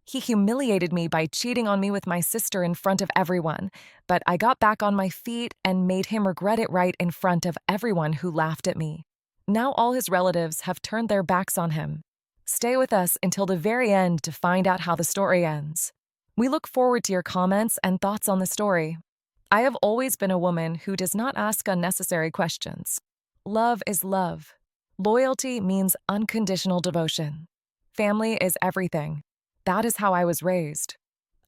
He humiliated me by cheating on me with my sister in front of everyone, but I got back on my feet and made him regret it right in front of everyone who laughed at me. Now all his relatives have turned their backs on him. Stay with us until the very end to find out how the story ends. We look forward to your comments and thoughts on the story. I have always been a woman who does not ask unnecessary questions. Love is love. Loyalty means unconditional devotion. Family is everything. That is how I was raised.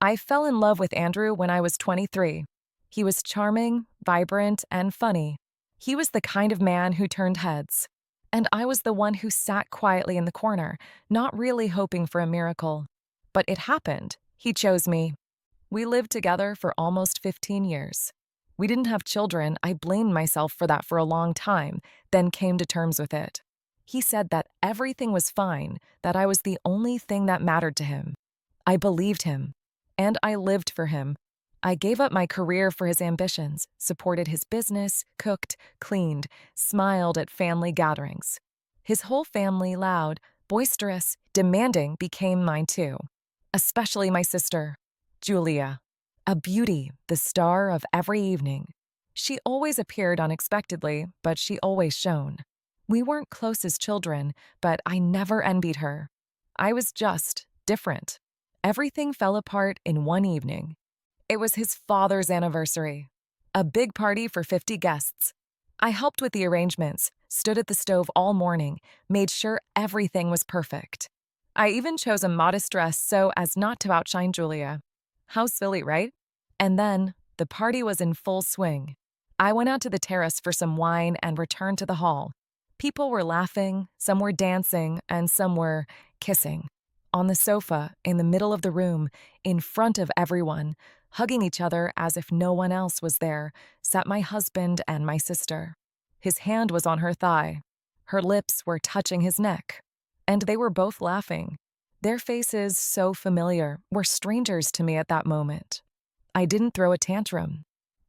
I fell in love with Andrew when I was 23. He was charming, vibrant, and funny. He was the kind of man who turned heads. And I was the one who sat quietly in the corner, not really hoping for a miracle. But it happened. He chose me. We lived together for almost 15 years. We didn't have children. I blamed myself for that for a long time, then came to terms with it. He said that everything was fine, that I was the only thing that mattered to him. I believed him, and I lived for him. I gave up my career for his ambitions, supported his business, cooked, cleaned, smiled at family gatherings. His whole family, loud, boisterous, demanding, became mine too. Especially my sister, Julia, a beauty, the star of every evening. She always appeared unexpectedly, but she always shone. We weren't close as children, but I never envied her. I was just different. Everything fell apart in one evening. It was his father's anniversary, a big party for 50 guests. I helped with the arrangements, stood at the stove all morning, made sure everything was perfect. I even chose a modest dress so as not to outshine Julia. How silly, right? And then, the party was in full swing. I went out to the terrace for some wine and returned to the hall. People were laughing, some were dancing, and some were kissing. On the sofa, in the middle of the room, in front of everyone, hugging each other as if no one else was there, sat my husband and my sister. His hand was on her thigh. Her lips were touching his neck. And they were both laughing. Their faces, so familiar, were strangers to me at that moment. I didn't throw a tantrum.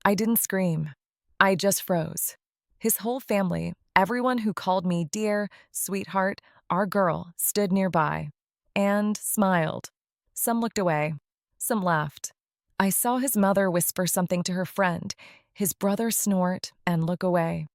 I didn't scream. I just froze. His whole family, everyone who called me dear, sweetheart, our girl, stood nearby and smiled. Some looked away. Some laughed. I saw his mother whisper something to her friend, his brother snort and look away.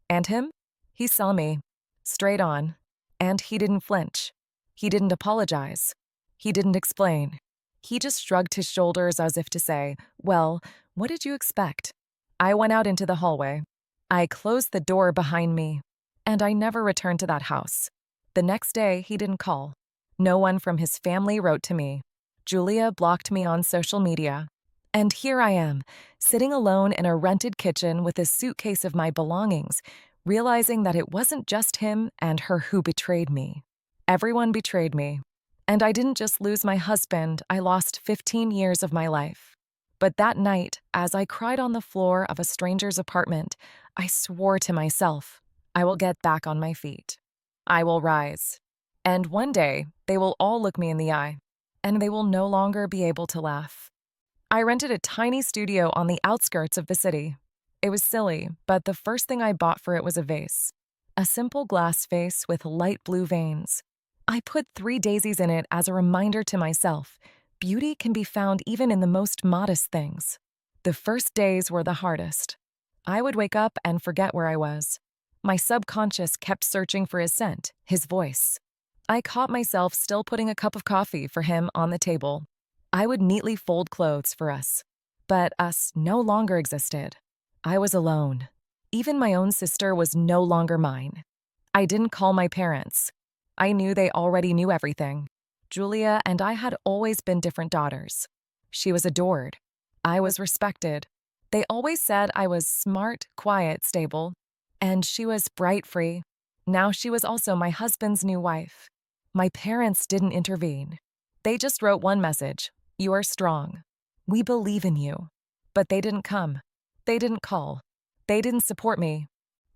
And him? He saw me, straight on, and he didn't flinch. He didn't apologize. He didn't explain. He just shrugged his shoulders as if to say, well, what did you expect? I went out into the hallway. I closed the door behind me, and I never returned to that house. The next day, he didn't call. No one from his family wrote to me. Julia blocked me on social media. And here I am, sitting alone in a rented kitchen with a suitcase of my belongings, realizing that it wasn't just him and her who betrayed me. Everyone betrayed me. And I didn't just lose my husband, I lost 15 years of my life. But that night, as I cried on the floor of a stranger's apartment, I swore to myself, I will get back on my feet. I will rise. And one day, they will all look me in the eye, and they will no longer be able to laugh. I rented a tiny studio on the outskirts of the city. It was silly, but the first thing I bought for it was a vase. A simple glass vase with light blue veins. I put 3 daisies in it as a reminder to myself, beauty can be found even in the most modest things. The first days were the hardest. I would wake up and forget where I was. My subconscious kept searching for his scent, his voice. I caught myself still putting a cup of coffee for him on the table. I would neatly fold clothes for us. But us no longer existed. I was alone. Even my own sister was no longer mine. I didn't call my parents. I knew they already knew everything. Julia and I had always been different daughters. She was adored. I was respected. They always said I was smart, quiet, stable. And she was bright, free. Now she was also my husband's new wife. My parents didn't intervene. They just wrote one message, you are strong. We believe in you. But they didn't come. They didn't call. They didn't support me.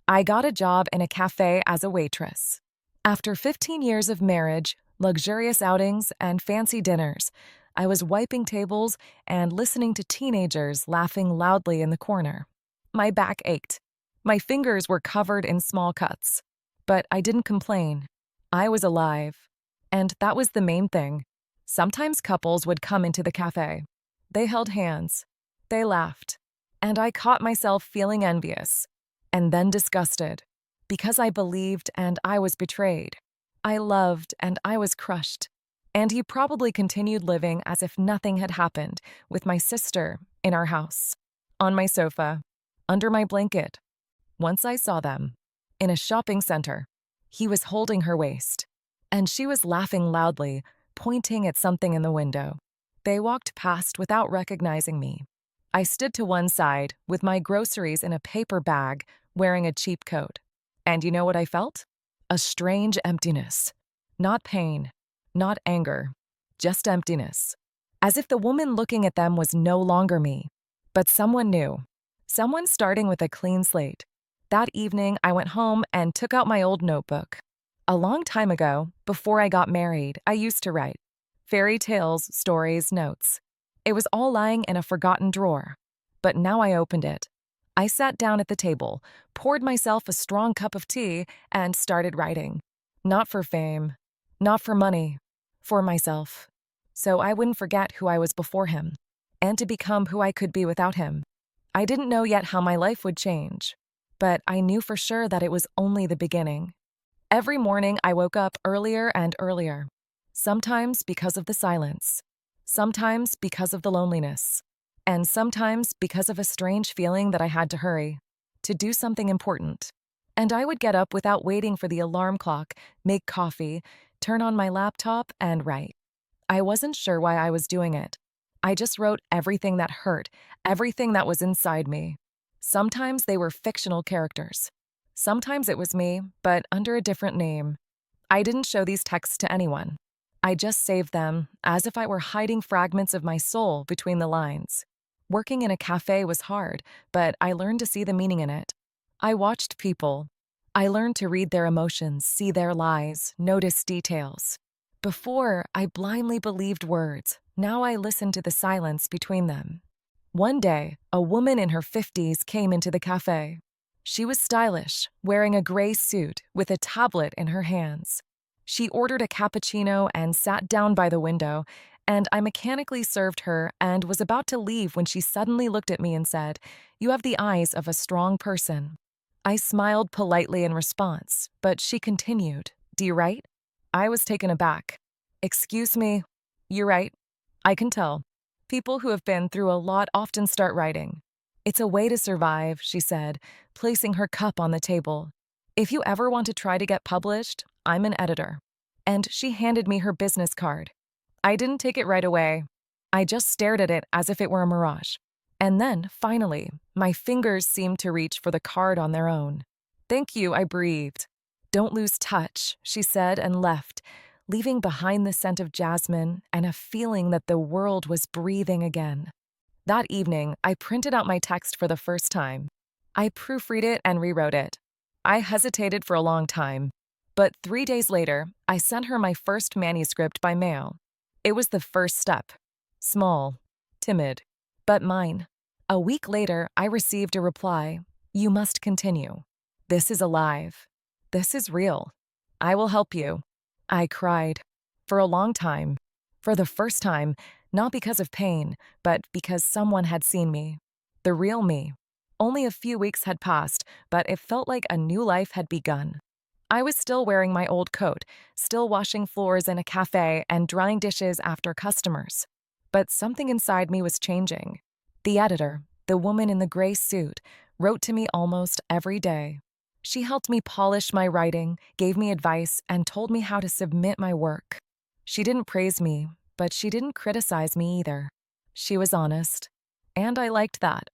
I got a job in a cafe as a waitress. After 15 years of marriage, luxurious outings, and fancy dinners, I was wiping tables and listening to teenagers laughing loudly in the corner. My back ached. My fingers were covered in small cuts. But I didn't complain. I was alive. And that was the main thing. Sometimes couples would come into the cafe. They held hands. They laughed. And I caught myself feeling envious and then disgusted because I believed and I was betrayed. I loved and I was crushed. And he probably continued living as if nothing had happened with my sister in our house, on my sofa, under my blanket. Once I saw them in a shopping center. He was holding her waist, and she was laughing loudly, pointing at something in the window. They walked past without recognizing me. I stood to one side with my groceries in a paper bag, wearing a cheap coat. And you know what I felt? A strange emptiness. Not pain, not anger, just emptiness. As if the woman looking at them was no longer me, but someone new. Someone starting with a clean slate. That evening, I went home and took out my old notebook. A long time ago, before I got married, I used to write fairy tales, stories, notes. It was all lying in a forgotten drawer. But now I opened it. I sat down at the table, poured myself a strong cup of tea, and started writing. Not for fame, not for money, for myself. So I wouldn't forget who I was before him, and to become who I could be without him. I didn't know yet how my life would change, but I knew for sure that it was only the beginning. Every morning I woke up earlier and earlier, sometimes because of the silence, sometimes because of the loneliness, and sometimes because of a strange feeling that I had to hurry, to do something important. And I would get up without waiting for the alarm clock, make coffee, turn on my laptop, and write. I wasn't sure why I was doing it. I just wrote everything that hurt, everything that was inside me. Sometimes they were fictional characters. Sometimes it was me, but under a different name. I didn't show these texts to anyone. I just saved them, as if I were hiding fragments of my soul between the lines. Working in a cafe was hard, but I learned to see the meaning in it. I watched people. I learned to read their emotions, see their lies, notice details. Before, I blindly believed words. Now I listened to the silence between them. One day, a woman in her 50s came into the cafe. She was stylish, wearing a gray suit with a tablet in her hands. She ordered a cappuccino and sat down by the window, and I mechanically served her and was about to leave when she suddenly looked at me and said, "You have the eyes of a strong person." I smiled politely in response, but she continued, "Do you write?" I was taken aback. "Excuse me, you write?" I can tell. People who have been through a lot often start writing. "It's a way to survive," she said, placing her cup on the table. "If you ever want to try to get published, I'm an editor." And she handed me her business card. I didn't take it right away. I just stared at it as if it were a mirage. And then, finally, my fingers seemed to reach for the card on their own. "Thank you," I breathed. "Don't lose touch," she said and left, leaving behind the scent of jasmine and a feeling that the world was breathing again. That evening, I printed out my text for the first time. I proofread it and rewrote it. I hesitated for a long time, but 3 days later, I sent her my first manuscript by mail. It was the first step. Small, timid, but mine. A week later, I received a reply. "You must continue. This is alive. This is real. I will help you." I cried. For a long time. For the first time, not because of pain, but because someone had seen me. The real me. Only a few weeks had passed, but it felt like a new life had begun. I was still wearing my old coat, still washing floors in a cafe and drying dishes after customers. But something inside me was changing. The editor, the woman in the gray suit, wrote to me almost every day. She helped me polish my writing, gave me advice, and told me how to submit my work. She didn't praise me, but she didn't criticize me either. She was honest, and I liked that.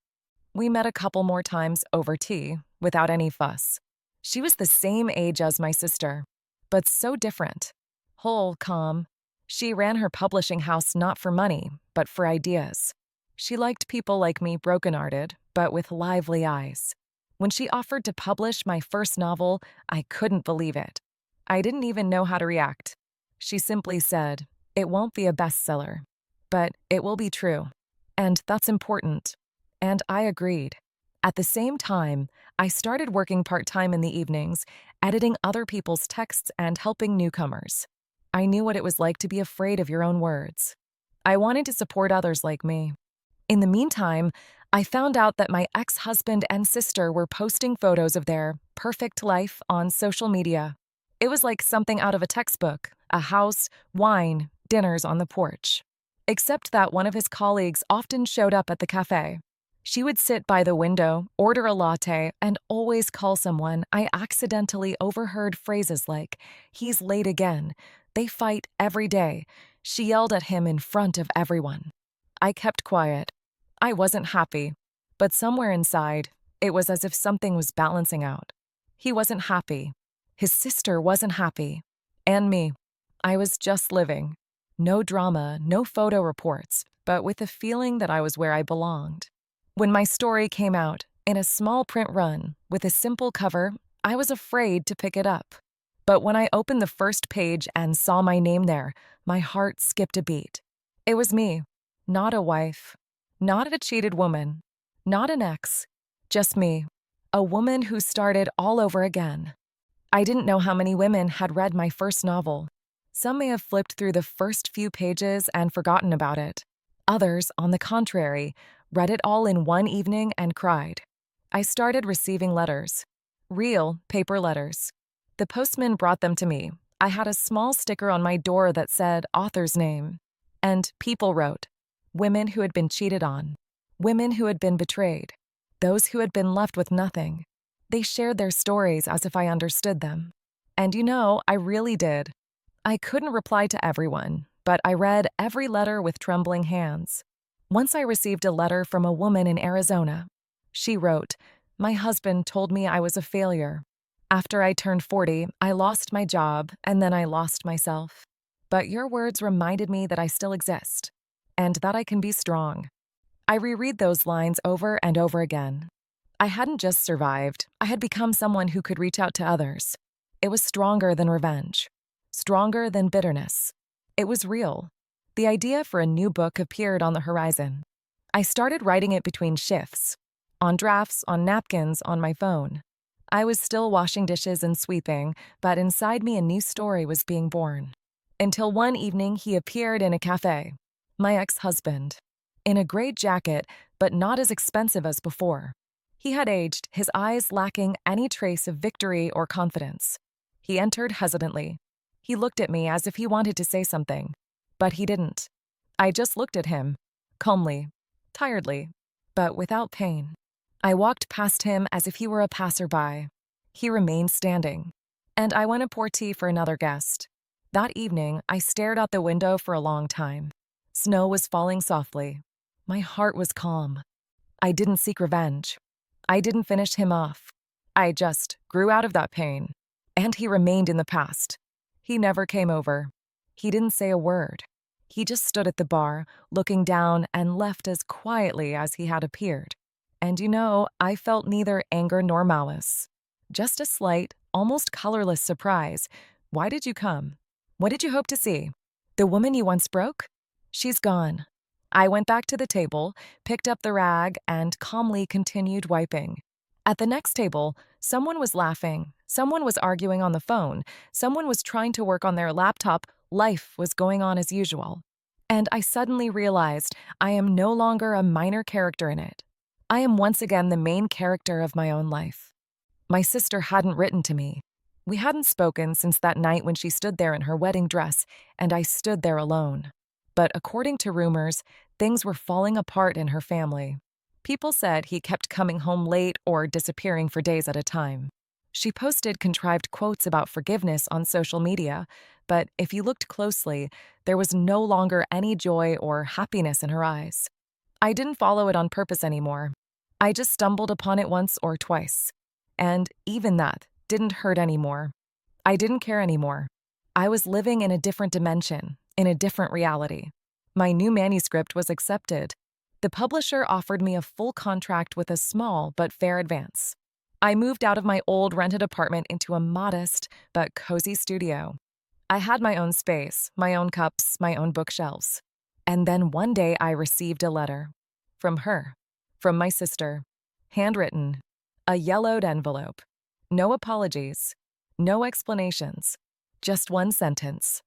We met a couple more times over tea, without any fuss. She was the same age as my sister, but so different. Whole, calm. She ran her publishing house not for money, but for ideas. She liked people like me, broken-hearted, but with lively eyes. When she offered to publish my first novel, I couldn't believe it. I didn't even know how to react. She simply said, "It won't be a bestseller, but it will be true. And that's important." And I agreed. At the same time, I started working part-time in the evenings, editing other people's texts and helping newcomers. I knew what it was like to be afraid of your own words. I wanted to support others like me. In the meantime, I found out that my ex-husband and sister were posting photos of their perfect life on social media. It was like something out of a textbook: a house, wine, dinners on the porch. Except that one of his colleagues often showed up at the cafe. She would sit by the window, order a latte, and always call someone. I accidentally overheard phrases like, "He's late again. They fight every day." She yelled at him in front of everyone. I kept quiet. I wasn't happy, but somewhere inside, it was as if something was balancing out. He wasn't happy. His sister wasn't happy. And me. I was just living. No drama, no photo reports, but with a feeling that I was where I belonged. When my story came out, in a small print run, with a simple cover, I was afraid to pick it up. But when I opened the first page and saw my name there, my heart skipped a beat. It was me, not a wife, not a cheated woman, not an ex, just me, a woman who started all over again. I didn't know how many women had read my first novel. Some may have flipped through the first few pages and forgotten about it. Others, on the contrary, read it all in one evening and cried. I started receiving letters. Real paper letters. The postman brought them to me. I had a small sticker on my door that said author's name. And people wrote. Women who had been cheated on. Women who had been betrayed. Those who had been left with nothing. They shared their stories as if I understood them. And I really did. I couldn't reply to everyone, but I read every letter with trembling hands. Once I received a letter from a woman in Arizona. She wrote, "My husband told me I was a failure. After I turned 40, I lost my job, and then I lost myself. But your words reminded me that I still exist, and that I can be strong." I reread those lines over and over again. I hadn't just survived, I had become someone who could reach out to others. It was stronger than revenge, stronger than bitterness. It was real. The idea for a new book appeared on the horizon. I started writing it between shifts, on drafts, on napkins, on my phone. I was still washing dishes and sweeping, but inside me a new story was being born. Until one evening he appeared in a cafe, my ex-husband, in a gray jacket, but not as expensive as before. He had aged, his eyes lacking any trace of victory or confidence. He entered hesitantly. He looked at me as if he wanted to say something, but he didn't. I just looked at him, calmly, tiredly, but without pain. I walked past him as if he were a passerby. He remained standing, and I went to pour tea for another guest. That evening, I stared out the window for a long time. Snow was falling softly. My heart was calm. I didn't seek revenge. I didn't finish him off. I just grew out of that pain, and he remained in the past. He never came over. He didn't say a word. He just stood at the bar, looking down, and left as quietly as he had appeared. And I felt neither anger nor malice. Just a slight, almost colorless surprise. Why did you come? What did you hope to see? The woman you once broke? She's gone. I went back to the table, picked up the rag, and calmly continued wiping. At the next table, someone was laughing, someone was arguing on the phone, someone was trying to work on their laptop. Life was going on as usual. And I suddenly realized I am no longer a minor character in it. I am once again the main character of my own life. My sister hadn't written to me. We hadn't spoken since that night when she stood there in her wedding dress, and I stood there alone. But according to rumors, things were falling apart in her family. People said he kept coming home late or disappearing for days at a time. She posted contrived quotes about forgiveness on social media, but if you looked closely, there was no longer any joy or happiness in her eyes. I didn't follow it on purpose anymore. I just stumbled upon it once or twice. And even that didn't hurt anymore. I didn't care anymore. I was living in a different dimension, in a different reality. My new manuscript was accepted. The publisher offered me a full contract with a small but fair advance. I moved out of my old rented apartment into a modest but cozy studio. I had my own space, my own cups, my own bookshelves. And then one day I received a letter. From her. From my sister. Handwritten. A yellowed envelope. No apologies. No explanations. Just one sentence.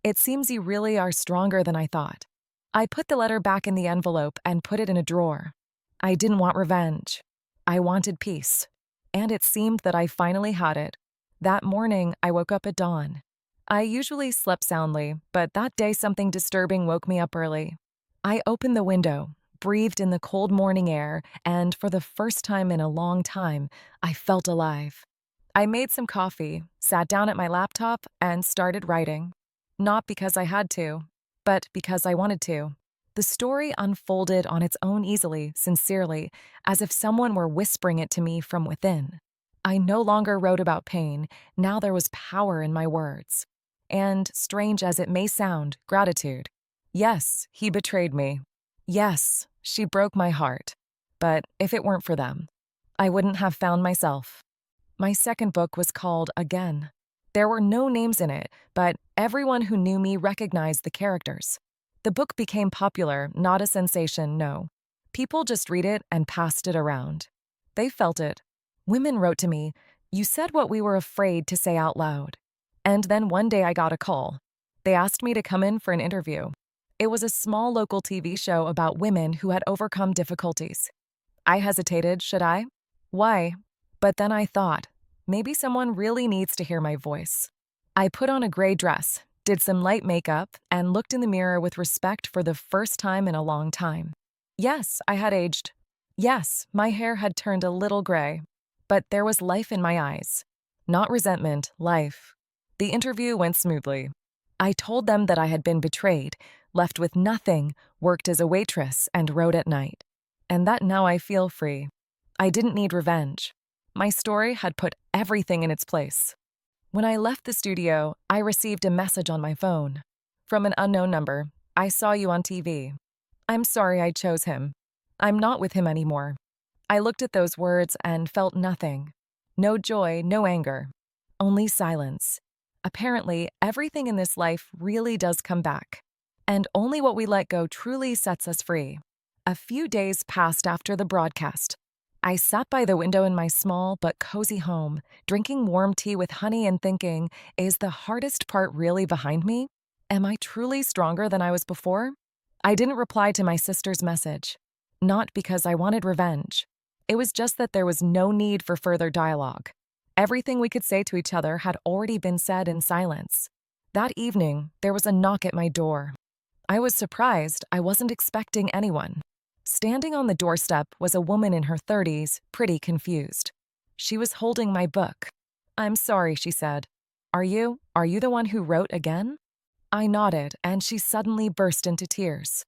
It seems you really are stronger than I thought. I put the letter back in the envelope and put it in a drawer. I didn't want revenge. I wanted peace. And it seemed that I finally had it. That morning, I woke up at dawn. I usually slept soundly, but that day something disturbing woke me up early. I opened the window, breathed in the cold morning air, and for the first time in a long time, I felt alive. I made some coffee, sat down at my laptop, and started writing. Not because I had to, but because I wanted to. The story unfolded on its own easily, sincerely, as if someone were whispering it to me from within. I no longer wrote about pain, now there was power in my words. And, strange as it may sound, gratitude. Yes, he betrayed me. Yes, she broke my heart. But if it weren't for them, I wouldn't have found myself. My second book was called Again. There were no names in it, but everyone who knew me recognized the characters. The book became popular, not a sensation, no. People just read it and passed it around. They felt it. Women wrote to me, "You said what we were afraid to say out loud." And then one day I got a call. They asked me to come in for an interview. It was a small local TV show about women who had overcome difficulties. I hesitated, should I? Why? But then I thought, maybe someone really needs to hear my voice. I put on a gray dress, did some light makeup, and looked in the mirror with respect for the first time in a long time. Yes, I had aged. Yes, my hair had turned a little gray. But there was life in my eyes. Not resentment, life. The interview went smoothly. I told them that I had been betrayed, left with nothing, worked as a waitress, and wrote at night. And that now I feel free. I didn't need revenge. My story had put everything in its place. When I left the studio, I received a message on my phone. From an unknown number, "I saw you on TV. I'm sorry I chose him. I'm not with him anymore." I looked at those words and felt nothing. No joy, no anger. Only silence. Apparently, everything in this life really does come back. And only what we let go truly sets us free. A few days passed after the broadcast. I sat by the window in my small but cozy home, drinking warm tea with honey and thinking, is the hardest part really behind me? Am I truly stronger than I was before? I didn't reply to my sister's message. Not because I wanted revenge. It was just that there was no need for further dialogue. Everything we could say to each other had already been said in silence. That evening, there was a knock at my door. I was surprised. I wasn't expecting anyone. Standing on the doorstep was a woman in her 30s, pretty confused. She was holding my book. "I'm sorry," she said. Are you the one who wrote Again?" I nodded, and she suddenly burst into tears.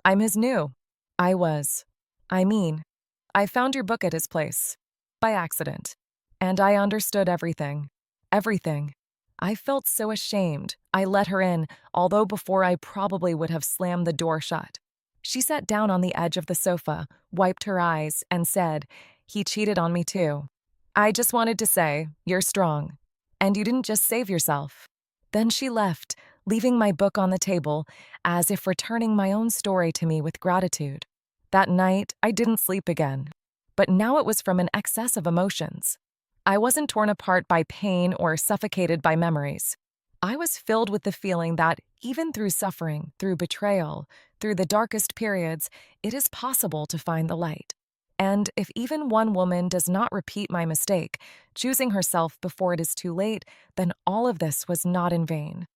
"I'm his new." I was. I found your book at his place. By accident. And I understood everything. Everything. I felt so ashamed. I let her in, although before I probably would have slammed the door shut. She sat down on the edge of the sofa, wiped her eyes, and said, "He cheated on me too. I just wanted to say, you're strong. And you didn't just save yourself." Then she left, leaving my book on the table, as if returning my own story to me with gratitude. That night, I didn't sleep again. But now it was from an excess of emotions. I wasn't torn apart by pain or suffocated by memories. I was filled with the feeling that even through suffering, through betrayal, through the darkest periods, it is possible to find the light. And if even one woman does not repeat my mistake, choosing herself before it is too late, then all of this was not in vain.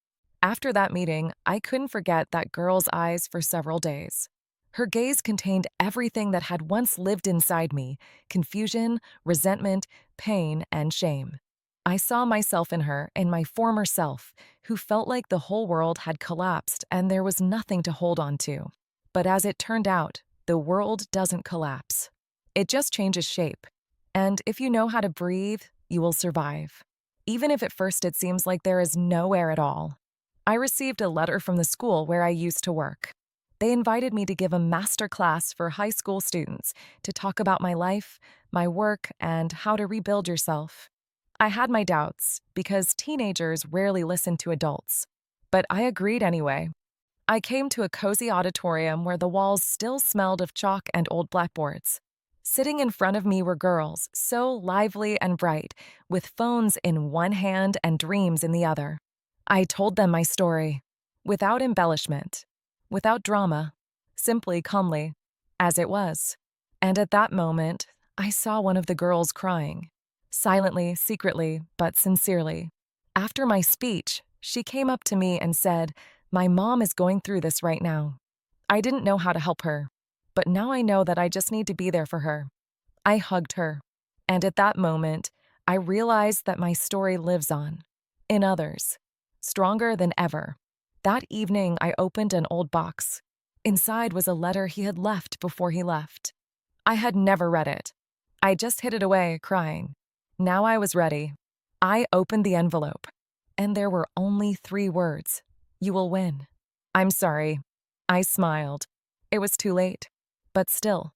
After that meeting, I couldn't forget that girl's eyes for several days. Her gaze contained everything that had once lived inside me: confusion, resentment, pain, and shame. I saw myself in her, in my former self, who felt like the whole world had collapsed and there was nothing to hold on to. But as it turned out, the world doesn't collapse. It just changes shape. And if you know how to breathe, you will survive. Even if at first it seems like there is no air at all. I received a letter from the school where I used to work. They invited me to give a master class for high school students to talk about my life, my work, and how to rebuild yourself. I had my doubts, because teenagers rarely listen to adults. But I agreed anyway. I came to a cozy auditorium where the walls still smelled of chalk and old blackboards. Sitting in front of me were girls, so lively and bright, with phones in one hand and dreams in the other. I told them my story. without embellishment, without drama, simply calmly, as it was. And at that moment, I saw one of the girls crying. Silently, secretly, but sincerely. After my speech, she came up to me and said, "My mom is going through this right now. I didn't know how to help her, but now I know that I just need to be there for her." I hugged her, and at that moment, I realized that my story lives on, in others, stronger than ever. That evening, I opened an old box. Inside was a letter he had left before he left. I had never read it. I just hid it away, crying. Now I was ready. I opened the envelope, and there were only 3 words: "You will win." "I'm sorry." I smiled. It was too late. But still,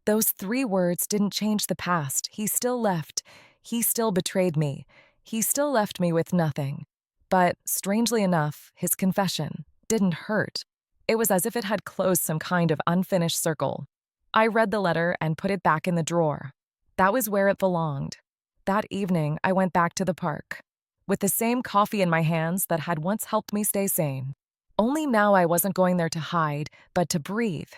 those 3 words didn't change the past. He still left. He still betrayed me. He still left me with nothing. But, strangely enough, his confession didn't hurt. It was as if it had closed some kind of unfinished circle. I read the letter and put it back in the drawer. That was where it belonged. That evening, I went back to the park, with the same coffee in my hands that had once helped me stay sane. Only now I wasn't going there to hide, but to breathe.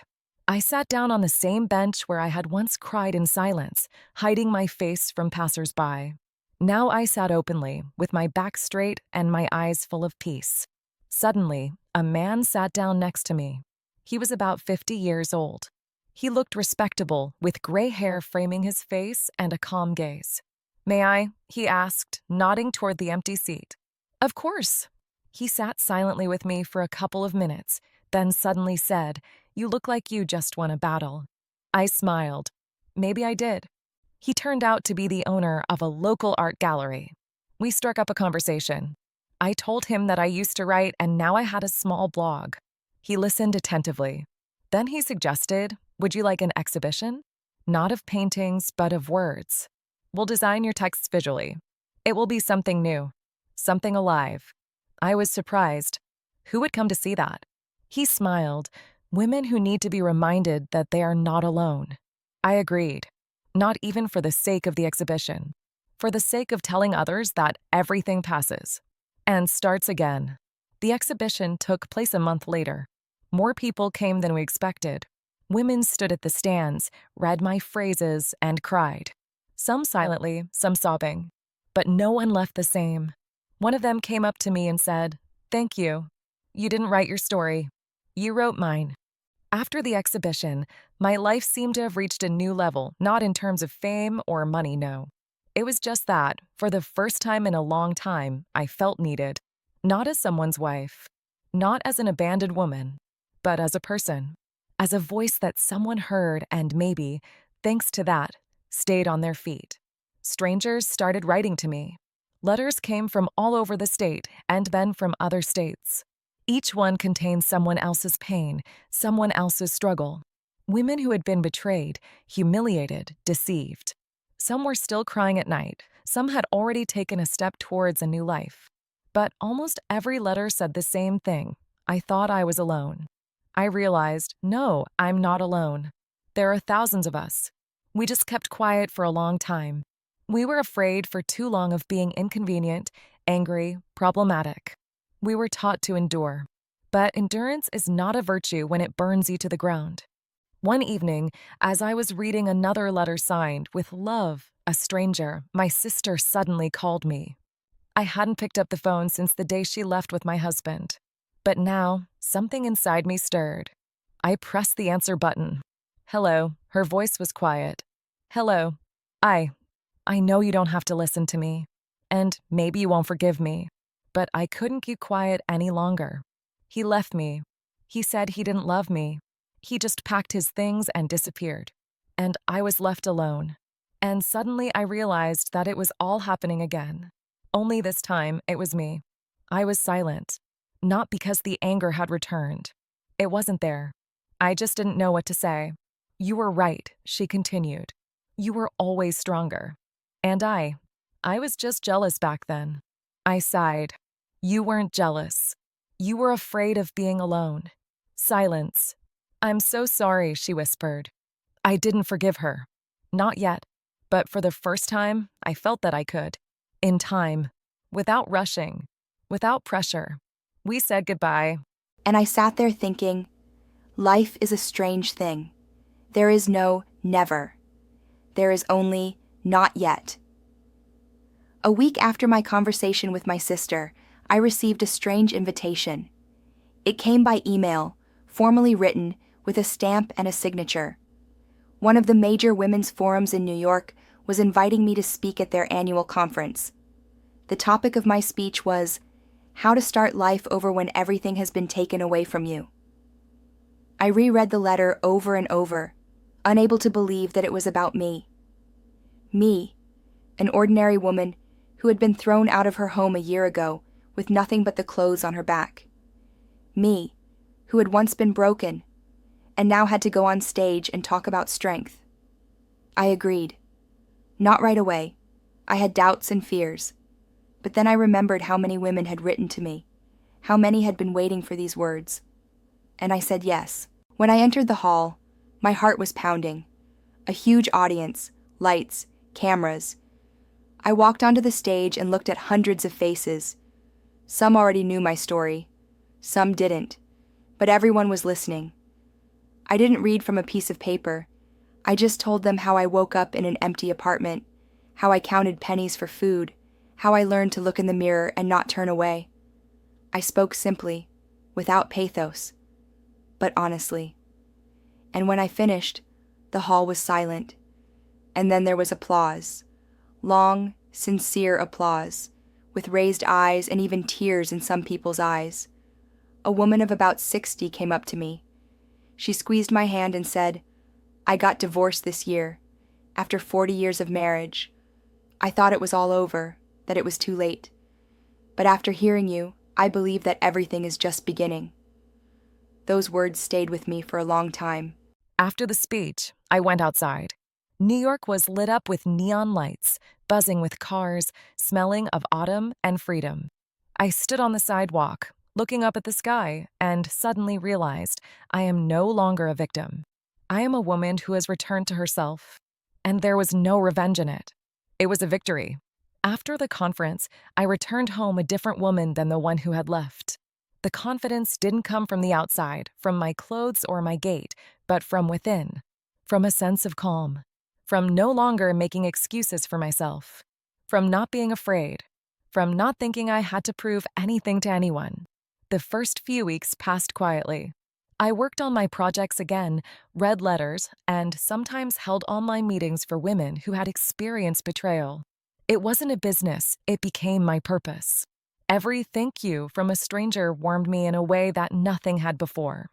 I sat down on the same bench where I had once cried in silence, hiding my face from passers-by. Now I sat openly, with my back straight and my eyes full of peace. Suddenly, a man sat down next to me. He was about 50 years old. He looked respectable, with gray hair framing his face and a calm gaze. "May I?" he asked, nodding toward the empty seat. "Of course." He sat silently with me for a couple of minutes, then suddenly said, "You look like you just won a battle." I smiled. Maybe I did. He turned out to be the owner of a local art gallery. We struck up a conversation. I told him that I used to write and now I had a small blog. He listened attentively. Then he suggested, "Would you like an exhibition? Not of paintings, but of words. We'll design your texts visually. It will be something new, something alive." I was surprised. Who would come to see that? He smiled. "Women who need to be reminded that they are not alone." I agreed. Not even for the sake of the exhibition. For the sake of telling others that everything passes and starts again. The exhibition took place a month later. More people came than we expected. Women stood at the stands, read my phrases, and cried. Some silently, some sobbing. But no one left the same. One of them came up to me and said, "Thank you. You didn't write your story. You wrote mine." After the exhibition, my life seemed to have reached a new level, not in terms of fame or money, no. It was just that, for the first time in a long time, I felt needed. Not as someone's wife. Not as an abandoned woman. But as a person. As a voice that someone heard and maybe, thanks to that, stayed on their feet. Strangers started writing to me. Letters came from all over the state and then from other states. Each one contained someone else's pain, someone else's struggle. Women who had been betrayed, humiliated, deceived. Some were still crying at night. Some had already taken a step towards a new life. But almost every letter said the same thing. I thought I was alone. I realized, no, I'm not alone. There are thousands of us. We just kept quiet for a long time. We were afraid for too long of being inconvenient, angry, problematic. We were taught to endure. But endurance is not a virtue when it burns you to the ground. One evening, as I was reading another letter signed, "With love, a stranger," my sister suddenly called me. I hadn't picked up the phone since the day she left with my husband. But now, something inside me stirred. I pressed the answer button. "Hello," her voice was quiet. "Hello. I know you don't have to listen to me. And maybe you won't forgive me. But I couldn't keep quiet any longer. He left me. He said he didn't love me. He just packed his things and disappeared. And I was left alone. And suddenly I realized that it was all happening again. Only this time, it was me. I was silent. Not because the anger had returned. It wasn't there. I just didn't know what to say. "You were right," she continued. "You were always stronger." And I was just jealous back then. I sighed. "You weren't jealous. You were afraid of being alone." Silence. "I'm so sorry," she whispered. I didn't forgive her. Not yet. But for the first time, I felt that I could. In time. Without rushing. Without pressure. We said goodbye. And I sat there thinking, life is a strange thing. There is no never. There is only not yet. A week after my conversation with my sister, I received a strange invitation. It came by email, formally written, with a stamp and a signature. One of the major women's forums in New York was inviting me to speak at their annual conference. The topic of my speech was, how to start life over when everything has been taken away from you. I reread the letter over and over, unable to believe that it was about me. Me, an ordinary woman who had been thrown out of her home a year ago with nothing but the clothes on her back. Me, who had once been broken, and now had to go on stage and talk about strength. I agreed. Not right away. I had doubts and fears. But then I remembered how many women had written to me, how many had been waiting for these words. And I said yes. When I entered the hall, my heart was pounding. A huge audience, lights, cameras. I walked onto the stage and looked at hundreds of faces. Some already knew my story. Some didn't. But everyone was listening. I didn't read from a piece of paper. I just told them how I woke up in an empty apartment, how I counted pennies for food, how I learned to look in the mirror and not turn away. I spoke simply, without pathos, but honestly. And when I finished, the hall was silent. And then there was applause. Long, sincere applause, with raised eyes and even tears in some people's eyes. A woman of about 60 came up to me. She squeezed my hand and said, I got divorced this year, after 40 years of marriage. I thought it was all over, that it was too late. But after hearing you, I believe that everything is just beginning. Those words stayed with me for a long time. After the speech, I went outside. New York was lit up with neon lights, buzzing with cars, smelling of autumn and freedom. I stood on the sidewalk, looking up at the sky, and suddenly realized I am no longer a victim. I am a woman who has returned to herself, and there was no revenge in it. It was a victory. After the conference, I returned home a different woman than the one who had left. The confidence didn't come from the outside, from my clothes or my gait, but from within, from a sense of calm, from no longer making excuses for myself, from not being afraid, from not thinking I had to prove anything to anyone. The first few weeks passed quietly. I worked on my projects again, read letters, and sometimes held online meetings for women who had experienced betrayal. It wasn't a business, it became my purpose. Every thank you from a stranger warmed me in a way that nothing had before.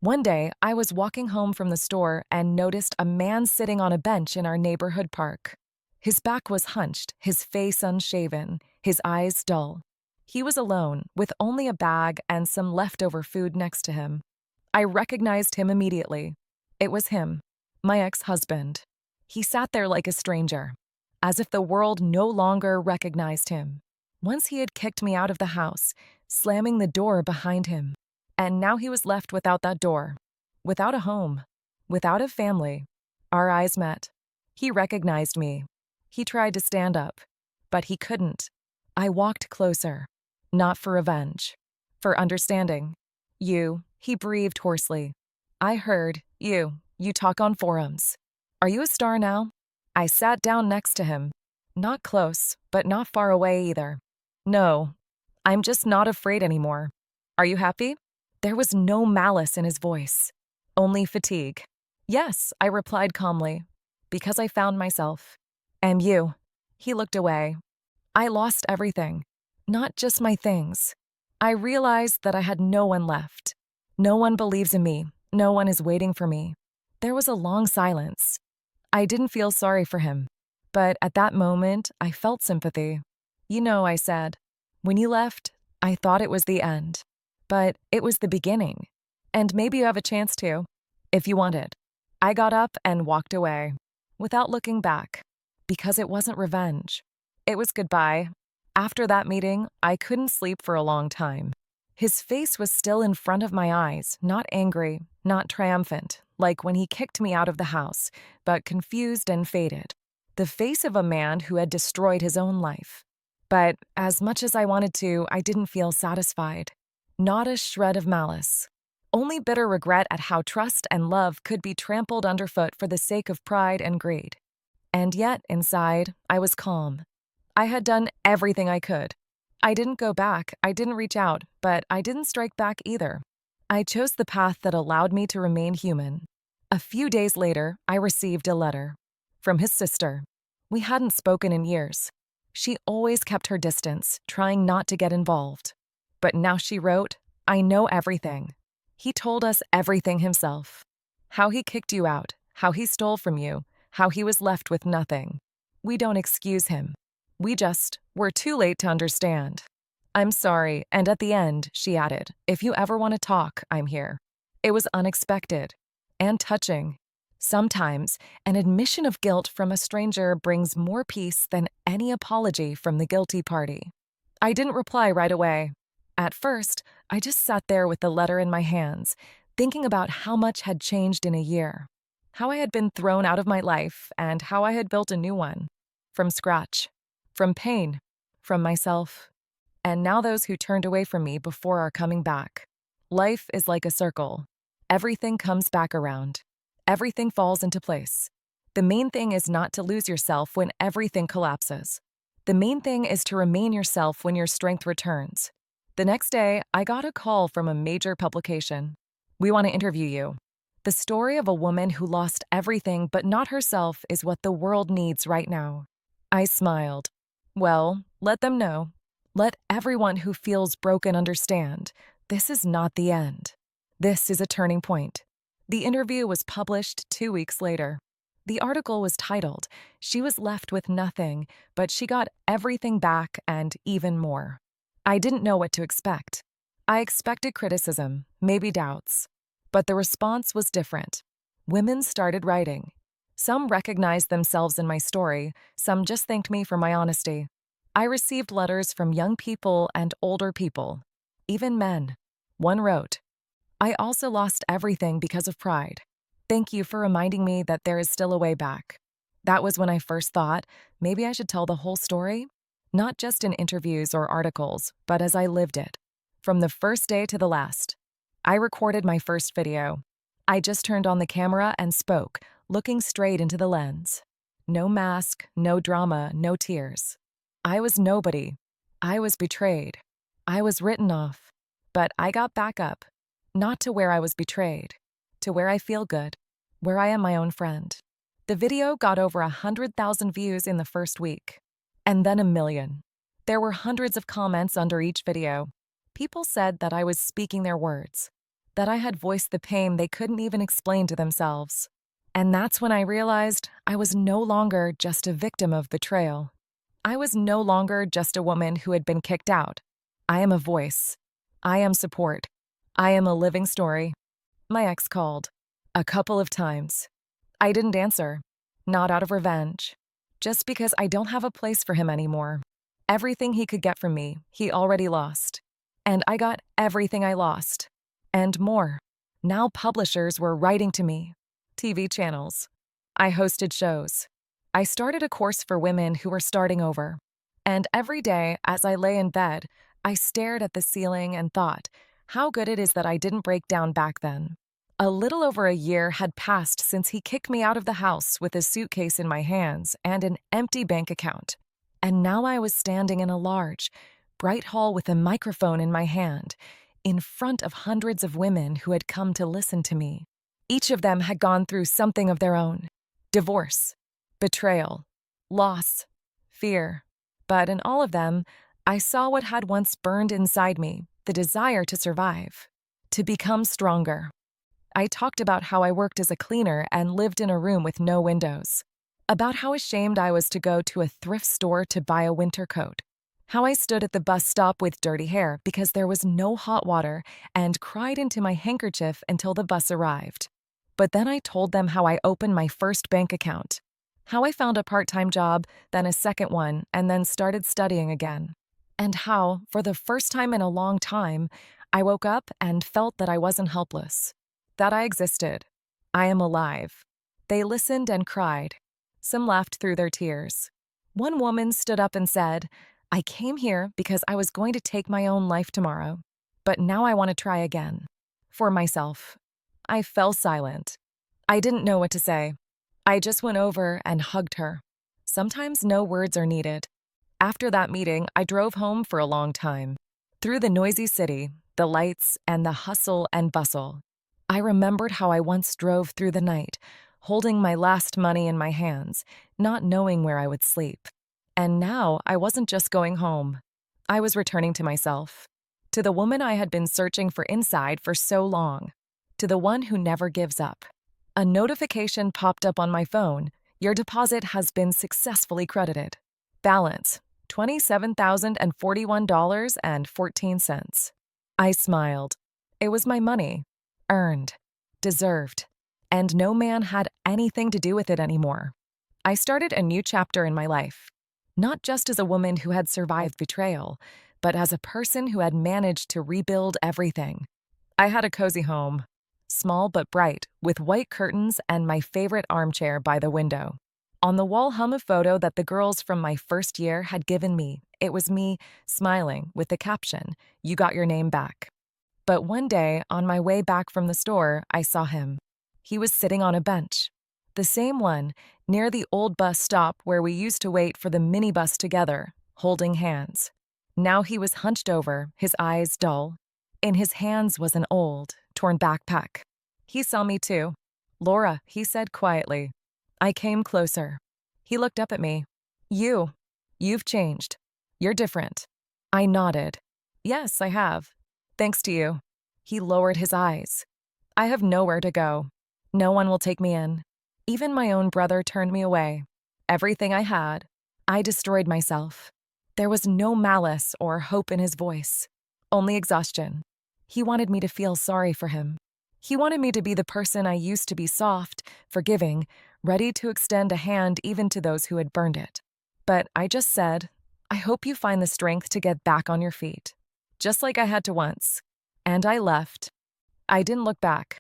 One day, I was walking home from the store and noticed a man sitting on a bench in our neighborhood park. His back was hunched, his face unshaven, his eyes dull. He was alone, with only a bag and some leftover food next to him. I recognized him immediately. It was him, my ex-husband. He sat there like a stranger, as if the world no longer recognized him. Once he had kicked me out of the house, slamming the door behind him. And now he was left without that door, without a home, without a family. Our eyes met. He recognized me. He tried to stand up, but he couldn't. I walked closer, not for revenge, for understanding. He breathed hoarsely. I heard, you talk on forums. Are you a star now? I sat down next to him. Not close, but not far away either. No, I'm just not afraid anymore. Are you happy? There was no malice in his voice, only fatigue. Yes, I replied calmly, because I found myself. And you? He looked away. I lost everything, not just my things. I realized that I had no one left. No one believes in me. No one is waiting for me. There was a long silence. I didn't feel sorry for him, but at that moment, I felt sympathy. You know, I said, when you left, I thought it was the end. But it was the beginning. And maybe you have a chance to, if you want it. I got up and walked away, without looking back, because it wasn't revenge. It was goodbye. After that meeting, I couldn't sleep for a long time. His face was still in front of my eyes, not angry, not triumphant, like when he kicked me out of the house, but confused and faded. The face of a man who had destroyed his own life. But as much as I wanted to, I didn't feel satisfied. Not a shred of malice. Only bitter regret at how trust and love could be trampled underfoot for the sake of pride and greed. And yet, inside, I was calm. I had done everything I could. I didn't go back, I didn't reach out, but I didn't strike back either. I chose the path that allowed me to remain human. A few days later, I received a letter from his sister. We hadn't spoken in years. She always kept her distance, trying not to get involved. But now she wrote, "I know everything." He told us everything himself. How he kicked you out, how he stole from you, how he was left with nothing. We don't excuse him. We just were too late to understand. "I'm sorry," and at the end, she added, "If you ever want to talk, I'm here." It was unexpected and touching. Sometimes, an admission of guilt from a stranger brings more peace than any apology from the guilty party. I didn't reply right away. At first, I just sat there with the letter in my hands, thinking about how much had changed in a year, how I had been thrown out of my life, and how I had built a new one. From scratch. From pain. From myself. And now those who turned away from me before are coming back. Life is like a circle. Everything comes back around. Everything falls into place. The main thing is not to lose yourself when everything collapses. The main thing is to remain yourself when your strength returns. The next day, I got a call from a major publication. "We want to interview you." The story of a woman who lost everything but not herself is what the world needs right now. I smiled. Well, let them know. Let everyone who feels broken understand. This is not the end. This is a turning point. The interview was published 2 weeks later. The article was titled, "She was left with nothing, but she got everything back and even more." I didn't know what to expect. I expected criticism, maybe doubts. But the response was different. Women started writing. Some recognized themselves in my story, some just thanked me for my honesty. I received letters from young people and older people, even men. One wrote, "I also lost everything because of pride. Thank you for reminding me that there is still a way back." That was when I first thought, maybe I should tell the whole story. Not just in interviews or articles, but as I lived it. From the first day to the last. I recorded my first video. I just turned on the camera and spoke, looking straight into the lens. No mask, no drama, no tears. I was nobody. I was betrayed. I was written off. But I got back up. Not to where I was betrayed. To where I feel good. Where I am my own friend. The video got over 100,000 views in the first week. And then 1,000,000. There were hundreds of comments under each video. People said that I was speaking their words, that I had voiced the pain they couldn't even explain to themselves. And that's when I realized I was no longer just a victim of betrayal. I was no longer just a woman who had been kicked out. I am a voice. I am support. I am a living story. My ex called. A couple of times. I didn't answer. Not out of revenge. Just because I don't have a place for him anymore. Everything he could get from me, he already lost. And I got everything I lost. And more. Now publishers were writing to me. TV channels. I hosted shows. I started a course for women who were starting over. And every day, as I lay in bed, I stared at the ceiling and thought, how good it is that I didn't break down back then. A little over a year had passed since he kicked me out of the house with a suitcase in my hands and an empty bank account. And now I was standing in a large, bright hall with a microphone in my hand, in front of hundreds of women who had come to listen to me. Each of them had gone through something of their own. Divorce, betrayal, loss, fear. But in all of them, I saw what had once burned inside me, the desire to survive, to become stronger. I talked about how I worked as a cleaner and lived in a room with no windows. About how ashamed I was to go to a thrift store to buy a winter coat. How I stood at the bus stop with dirty hair because there was no hot water and cried into my handkerchief until the bus arrived. But then I told them how I opened my first bank account. How I found a part-time job, then a second one, and then started studying again. And how, for the first time in a long time, I woke up and felt that I wasn't helpless. That I existed. I am alive. They listened and cried. Some laughed through their tears. One woman stood up and said, "I came here because I was going to take my own life tomorrow." but now I want to try again. For myself. I fell silent. I didn't know what to say. I just went over and hugged her. Sometimes no words are needed. After that meeting, I drove home for a long time. Through the noisy city, the lights, and the hustle and bustle. I remembered how I once drove through the night, holding my last money in my hands, not knowing where I would sleep. And now I wasn't just going home. I was returning to myself. To the woman I had been searching for inside for so long. To the one who never gives up. A notification popped up on my phone. Your deposit has been successfully credited. Balance, $27,041.14. I smiled. It was my money. Earned. Deserved. And no man had anything to do with it anymore. I started a new chapter in my life. Not just as a woman who had survived betrayal, but as a person who had managed to rebuild everything. I had a cozy home. Small but bright, with white curtains and my favorite armchair by the window. On the wall hung a photo that the girls from my first year had given me. It was me, smiling, with the caption, "You got your name back." But one day, on my way back from the store, I saw him. He was sitting on a bench. The same one, near the old bus stop where we used to wait for the minibus together, holding hands. Now he was hunched over, his eyes dull. In his hands was an old, torn backpack. He saw me too. "Laura," he said quietly. I came closer. He looked up at me. You've changed. You're different." I nodded. "Yes, I have. Thanks to you." He lowered his eyes. "I have nowhere to go. No one will take me in. Even my own brother turned me away. Everything I had, I destroyed myself." There was no malice or hope in his voice, only exhaustion. He wanted me to feel sorry for him. He wanted me to be the person I used to be, soft, forgiving, ready to extend a hand even to those who had burned it. But I just said, "I hope you find the strength to get back on your feet," just like I had to once. And I left. I didn't look back.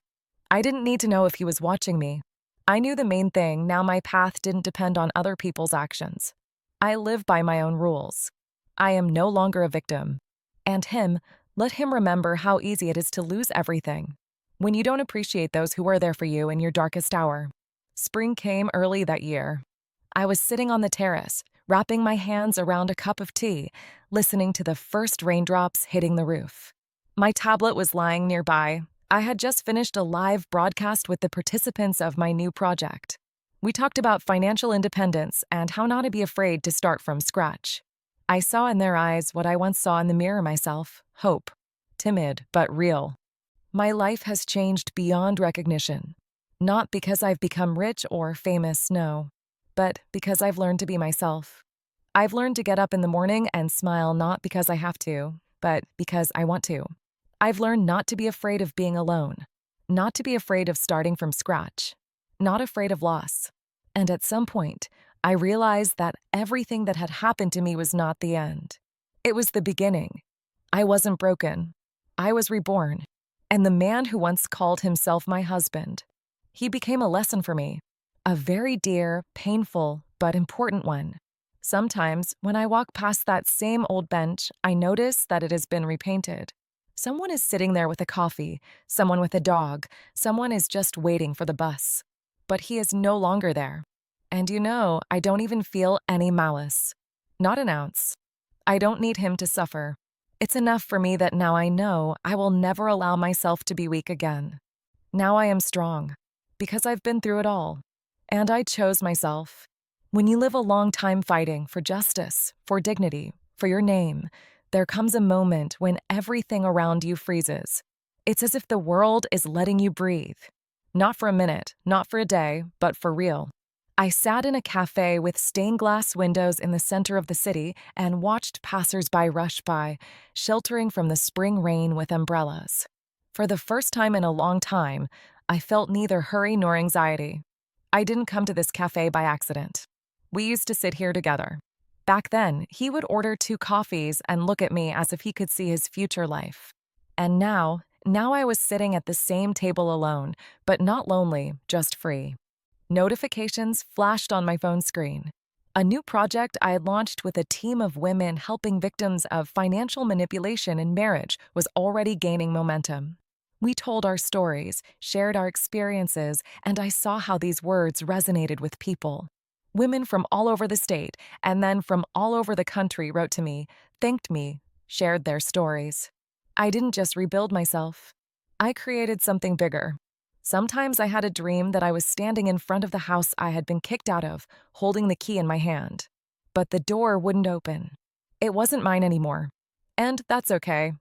I didn't need to know if he was watching me. I knew the main thing. Now my path didn't depend on other people's actions. I live by my own rules. I am no longer a victim. And let him remember how easy it is to lose everything when you don't appreciate those who were there for you in your darkest hour. Spring came early that year. I was sitting on the terrace, wrapping my hands around a cup of tea, listening to the first raindrops hitting the roof. My tablet was lying nearby. I had just finished a live broadcast with the participants of my new project. We talked about financial independence and how not to be afraid to start from scratch. I saw in their eyes what I once saw in the mirror myself, hope. Timid, but real. My life has changed beyond recognition. Not because I've become rich or famous, no, but because I've learned to be myself. I've learned to get up in the morning and smile not because I have to, but because I want to. I've learned not to be afraid of being alone, not to be afraid of starting from scratch, not afraid of loss. And at some point, I realized that everything that had happened to me was not the end. It was the beginning. I wasn't broken. I was reborn. And the man who once called himself my husband, he became a lesson for me, a very dear, painful, but important one. Sometimes, when I walk past that same old bench, I notice that it has been repainted. Someone is sitting there with a coffee, someone with a dog, someone is just waiting for the bus. But he is no longer there. And I don't even feel any malice. Not an ounce. I don't need him to suffer. It's enough for me that now I know I will never allow myself to be weak again. Now I am strong, because I've been through it all. And I chose myself. When you live a long time fighting for justice, for dignity, for your name, there comes a moment when everything around you freezes. It's as if the world is letting you breathe. Not for a minute, not for a day, but for real. I sat in a cafe with stained glass windows in the center of the city and watched passers-by rush by, sheltering from the spring rain with umbrellas. For the first time in a long time, I felt neither hurry nor anxiety. I didn't come to this cafe by accident. We used to sit here together. Back then, he would order 2 coffees and look at me as if he could see his future life. And now I was sitting at the same table alone, but not lonely, just free. Notifications flashed on my phone screen. A new project I had launched with a team of women helping victims of financial manipulation in marriage was already gaining momentum. We told our stories, shared our experiences, and I saw how these words resonated with people. Women from all over the state and then from all over the country wrote to me, thanked me, shared their stories. I didn't just rebuild myself. I created something bigger. Sometimes I had a dream that I was standing in front of the house I had been kicked out of, holding the key in my hand. But the door wouldn't open. It wasn't mine anymore. And that's okay.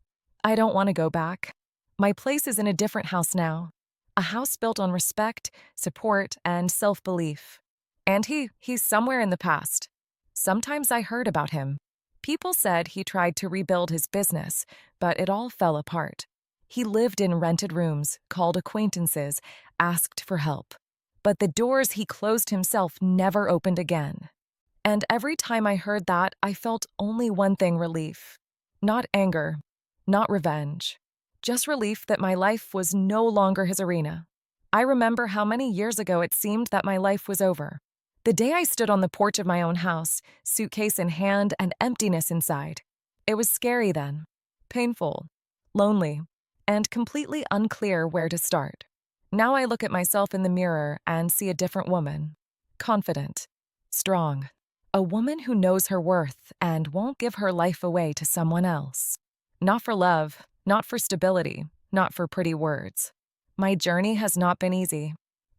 I don't want to go back. My place is in a different house now. A house built on respect, support, and self-belief. And he's somewhere in the past. Sometimes I heard about him. People said he tried to rebuild his business, but it all fell apart. He lived in rented rooms, called acquaintances, asked for help. But the doors he closed himself never opened again. And every time I heard that, I felt only one thing: relief. Not anger, not revenge. Just relief that my life was no longer his arena. I remember how many years ago it seemed that my life was over. The day I stood on the porch of my own house, suitcase in hand and emptiness inside. It was scary then, painful, lonely, and completely unclear where to start. Now I look at myself in the mirror and see a different woman. Confident, strong. A woman who knows her worth and won't give her life away to someone else. Not for love, not for stability, not for pretty words. My journey has not been easy.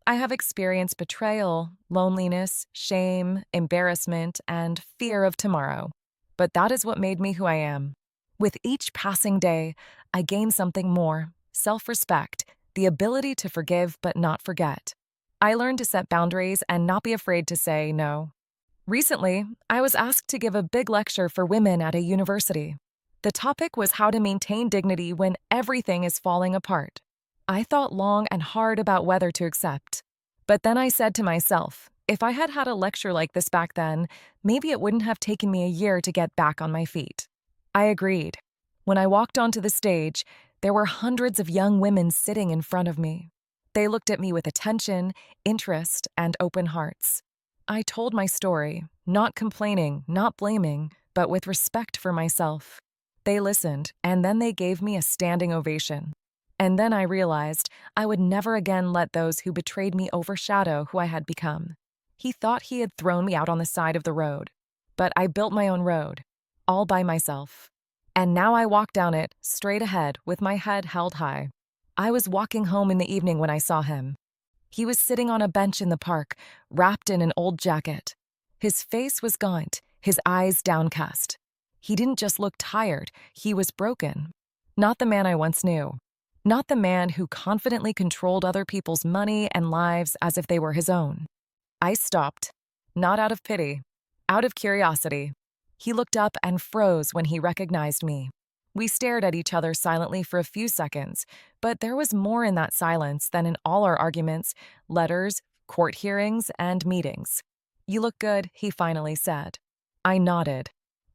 I have experienced betrayal, loneliness, shame, embarrassment, and fear of tomorrow. But that is what made me who I am. With each passing day, I gain something more: self-respect, the ability to forgive but not forget. I learned to set boundaries and not be afraid to say no. Recently, I was asked to give a big lecture for women at a university. The topic was how to maintain dignity when everything is falling apart. I thought long and hard about whether to accept. But then I said to myself, if I had had a lecture like this back then, maybe it wouldn't have taken me a year to get back on my feet. I agreed. When I walked onto the stage, there were hundreds of young women sitting in front of me. They looked at me with attention, interest, and open hearts. I told my story, not complaining, not blaming, but with respect for myself. They listened, and then they gave me a standing ovation. And then I realized I would never again let those who betrayed me overshadow who I had become. He thought he had thrown me out on the side of the road. But I built my own road, all by myself. And now I walk down it, straight ahead, with my head held high. I was walking home in the evening when I saw him. He was sitting on a bench in the park, wrapped in an old jacket. His face was gaunt, his eyes downcast. He didn't just look tired, he was broken. Not the man I once knew. Not the man who confidently controlled other people's money and lives as if they were his own. I stopped, not out of pity, out of curiosity. He looked up and froze when he recognized me. We stared at each other silently for a few seconds, but there was more in that silence than in all our arguments, letters, court hearings, and meetings. "You look good," he finally said. I nodded.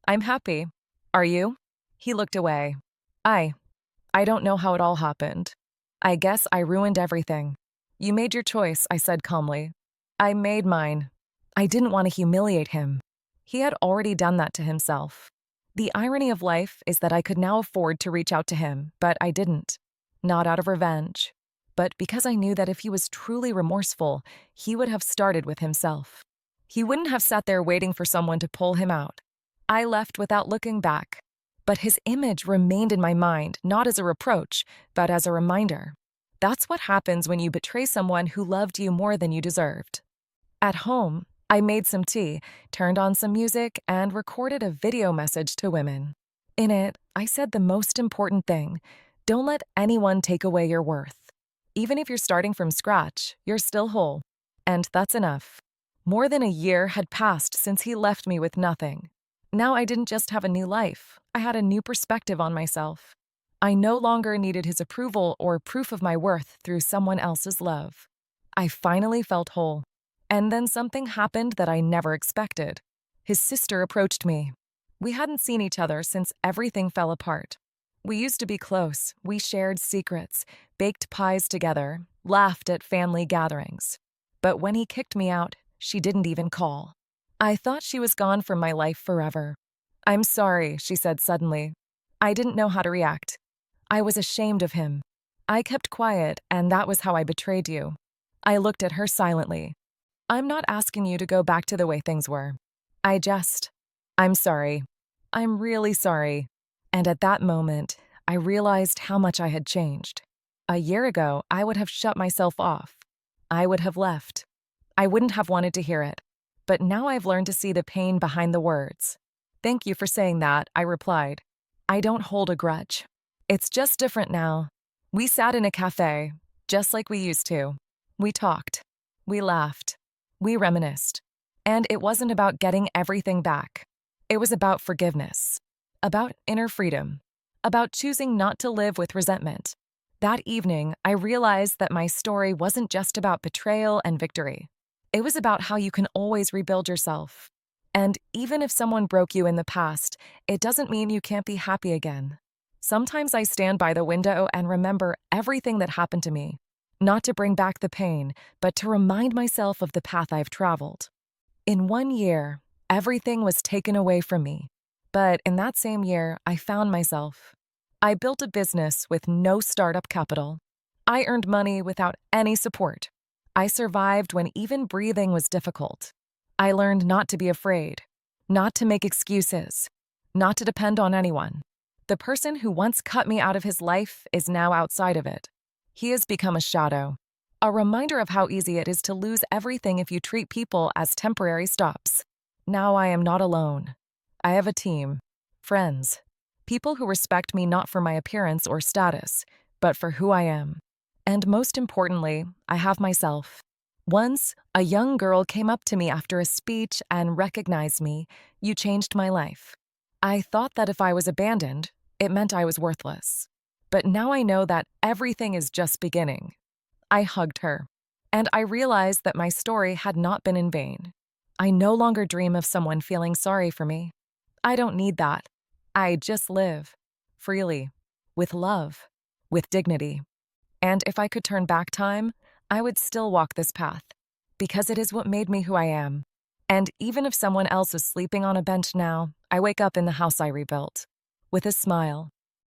"I'm happy. Are you?" He looked away. I don't know how it all happened. I guess I ruined everything. "You made your choice," I said calmly. "I made mine." I didn't want to humiliate him. He had already done that to himself. The irony of life is that I could now afford to reach out to him, but I didn't. Not out of revenge, but because I knew that if he was truly remorseful, he would have started with himself. He wouldn't have sat there waiting for someone to pull him out. I left without looking back. But his image remained in my mind, not as a reproach, but as a reminder. That's what happens when you betray someone who loved you more than you deserved. At home, I made some tea, turned on some music, and recorded a video message to women. In it, I said the most important thing: don't let anyone take away your worth. Even if you're starting from scratch, you're still whole. And that's enough. More than a year had passed since he left me with nothing. Now I didn't just have a new life, I had a new perspective on myself. I no longer needed his approval or proof of my worth through someone else's love. I finally felt whole. And then something happened that I never expected. His sister approached me. We hadn't seen each other since everything fell apart. We used to be close, we shared secrets, baked pies together, laughed at family gatherings. But when he kicked me out, she didn't even call. I thought she was gone from my life forever. I'm sorry, she said suddenly. I didn't know how to react. I was ashamed of him. I kept quiet, and that was how I betrayed you. I looked at her silently. I'm not asking you to go back to the way things were. I'm sorry. I'm really sorry. And at that moment, I realized how much I had changed. A year ago, I would have shut myself off. I would have left. I wouldn't have wanted to hear it. But now I've learned to see the pain behind the words. Thank you for saying that, I replied. I don't hold a grudge. It's just different now. We sat in a cafe, just like we used to. We talked. We laughed. We reminisced. And it wasn't about getting everything back. It was about forgiveness, about inner freedom, about choosing not to live with resentment. That evening, I realized that my story wasn't just about betrayal and victory. It was about how you can always rebuild yourself. And even if someone broke you in the past, it doesn't mean you can't be happy again. Sometimes I stand by the window and remember everything that happened to me, not to bring back the pain, but to remind myself of the path I've traveled. In 1 year, everything was taken away from me. But in that same year, I found myself. I built a business with no startup capital. I earned money without any support. I survived when even breathing was difficult. I learned not to be afraid, not to make excuses, not to depend on anyone. The person who once cut me out of his life is now outside of it. He has become a shadow, a reminder of how easy it is to lose everything if you treat people as temporary stops. Now I am not alone. I have a team, friends, people who respect me not for my appearance or status, but for who I am. And most importantly, I have myself. Once, a young girl came up to me after a speech and recognized me. You changed my life. I thought that if I was abandoned, it meant I was worthless. But now I know that everything is just beginning. I hugged her, and I realized that my story had not been in vain. I no longer dream of someone feeling sorry for me. I don't need that. I just live, freely, with love, with dignity. And if I could turn back time, I would still walk this path, because it is what made me who I am. And even if someone else is sleeping on a bench now, I wake up in the house I rebuilt, with a smile,